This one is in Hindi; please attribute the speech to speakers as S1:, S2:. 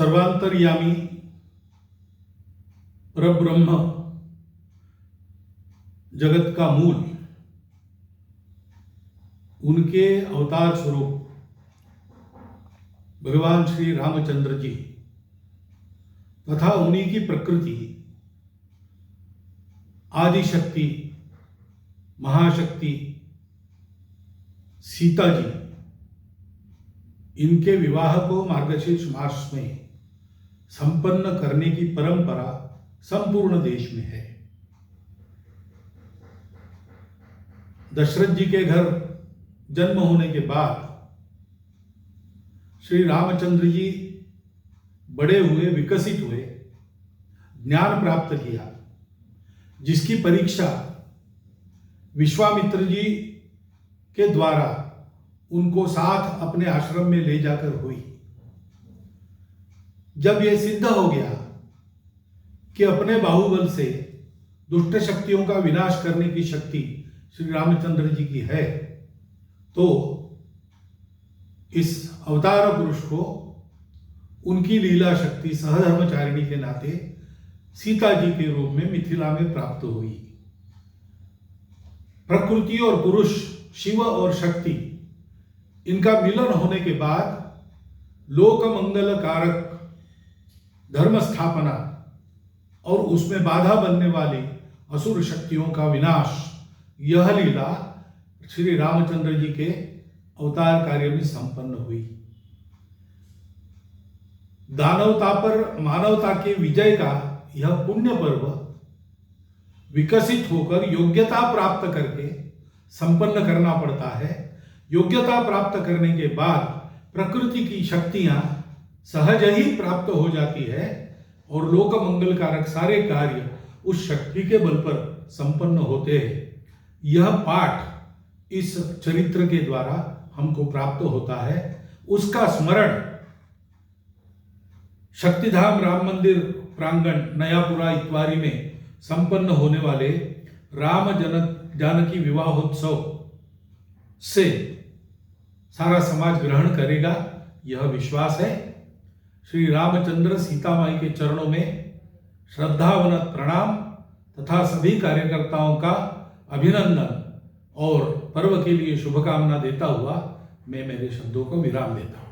S1: सर्वांतर्यामी परब्रह्म, जगत का मूल, उनके अवतार स्वरूप भगवान श्री रामचंद्र जी तथा उन्हीं की प्रकृति आदिशक्ति महाशक्ति सीता जी, इनके विवाह को मार्गशीर्ष मास में संपन्न करने की परंपरा संपूर्ण देश में है। दशरथ जी के घर जन्म होने के बाद श्री रामचंद्र जी बड़े हुए, विकसित हुए, ज्ञान प्राप्त किया, जिसकी परीक्षा विश्वामित्र जी के द्वारा उनको साथ अपने आश्रम में ले जाकर हुई। जब यह सिद्ध हो गया कि अपने बाहुबल से दुष्ट शक्तियों का विनाश करने की शक्ति श्री रामचंद्र जी की है, तो इस अवतार पुरुष को उनकी लीला शक्ति सहधर्मचारिणी के नाते सीता जी के रूप में मिथिला में प्राप्त हुई। प्रकृति और पुरुष, शिव और शक्ति, इनका मिलन होने के बाद लोक मंगल कारक धर्म स्थापना और उसमें बाधा बनने वाली असुर शक्तियों का विनाश, यह लीला श्री रामचंद्र जी के अवतार कार्य में संपन्न हुई। दानवता पर मानवता के विजय का यह पुण्य पर्व विकसित होकर योग्यता प्राप्त करके संपन्न करना पड़ता है। योग्यता प्राप्त करने के बाद प्रकृति की शक्तियां सहज ही प्राप्त हो जाती है और लोक मंगल कारक सारे कार्य उस शक्ति के बल पर संपन्न होते हैं। यह पाठ इस चरित्र के द्वारा हमको प्राप्त होता है। उसका स्मरण शक्तिधाम राम मंदिर प्रांगण नयापुरा इतवारी में संपन्न होने वाले राम जानकी विवाहोत्सव से सारा समाज ग्रहण करेगा, यह विश्वास है। श्री रामचंद्र सीता माई के चरणों में श्रद्धावनत प्रणाम तथा सभी कार्यकर्ताओं का अभिनंदन और पर्व के लिए शुभकामना देता हुआ मैं मेरे शब्दों को विराम देता हूं।